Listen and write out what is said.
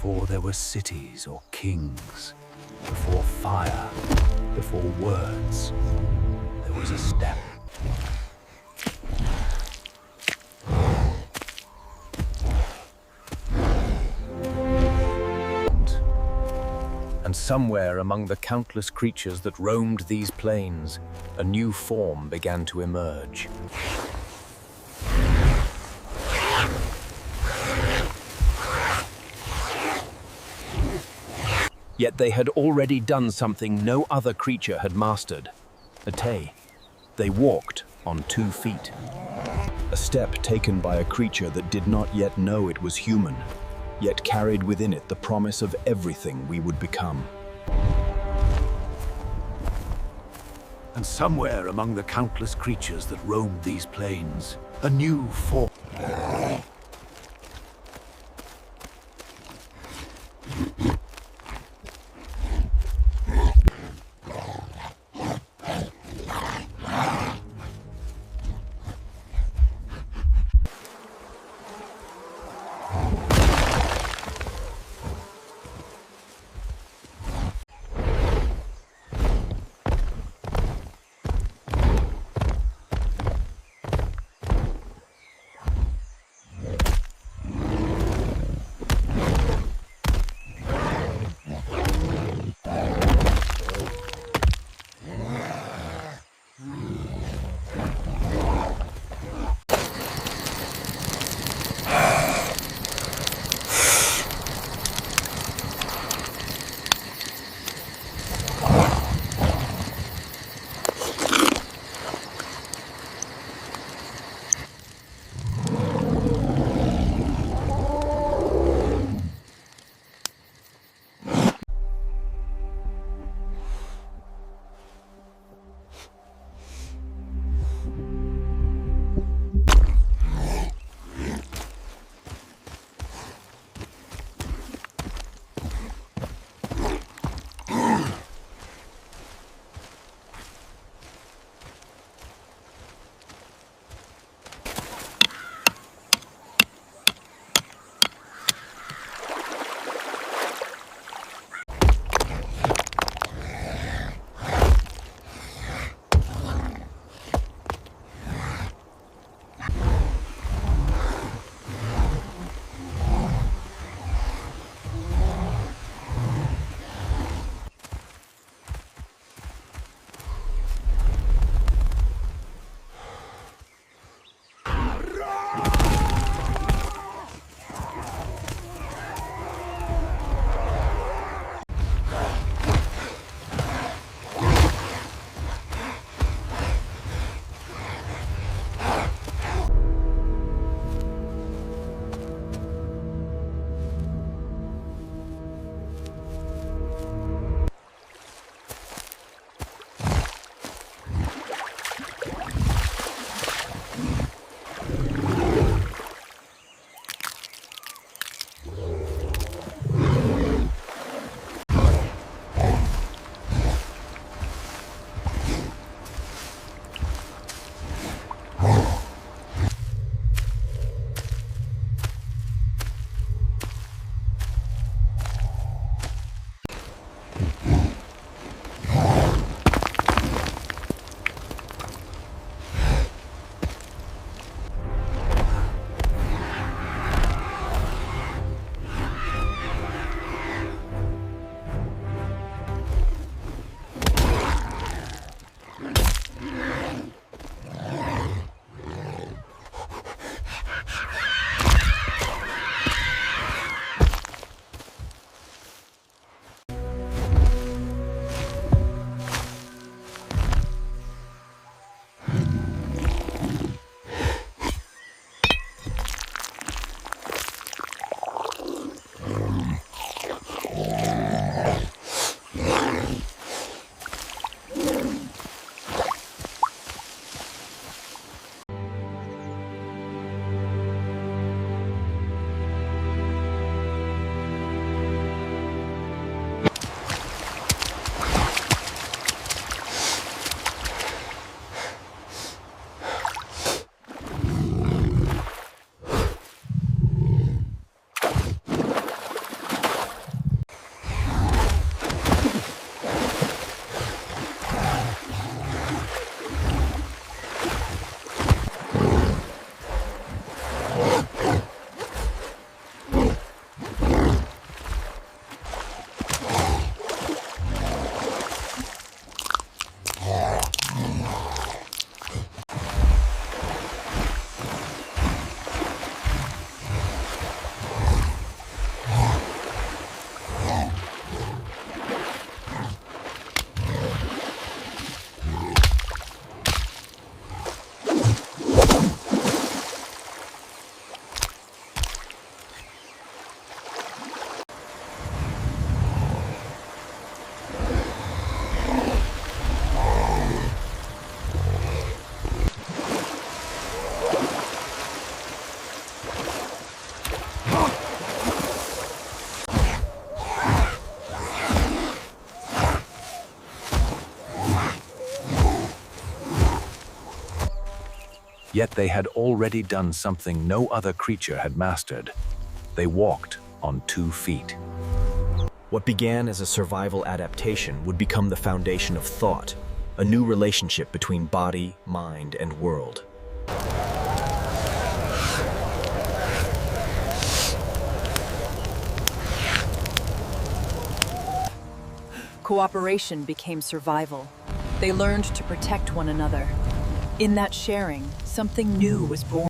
Before there were cities or kings, before fire, before words, there was a step. And somewhere among the countless creatures that roamed these plains, a new form began to emerge. Yet they had already done something no other creature had mastered. They walked on 2 feet. A step taken by a creature that did not yet know it was human, yet carried within it the promise of everything we would become. And somewhere among the countless creatures that roamed these plains, a new form. Yet they had already done something no other creature had mastered. They walked on 2 feet. What began as a survival adaptation would become the foundation of thought, a new relationship between body, mind, and world. Cooperation became survival. They learned to protect one another. In that sharing, something new was born.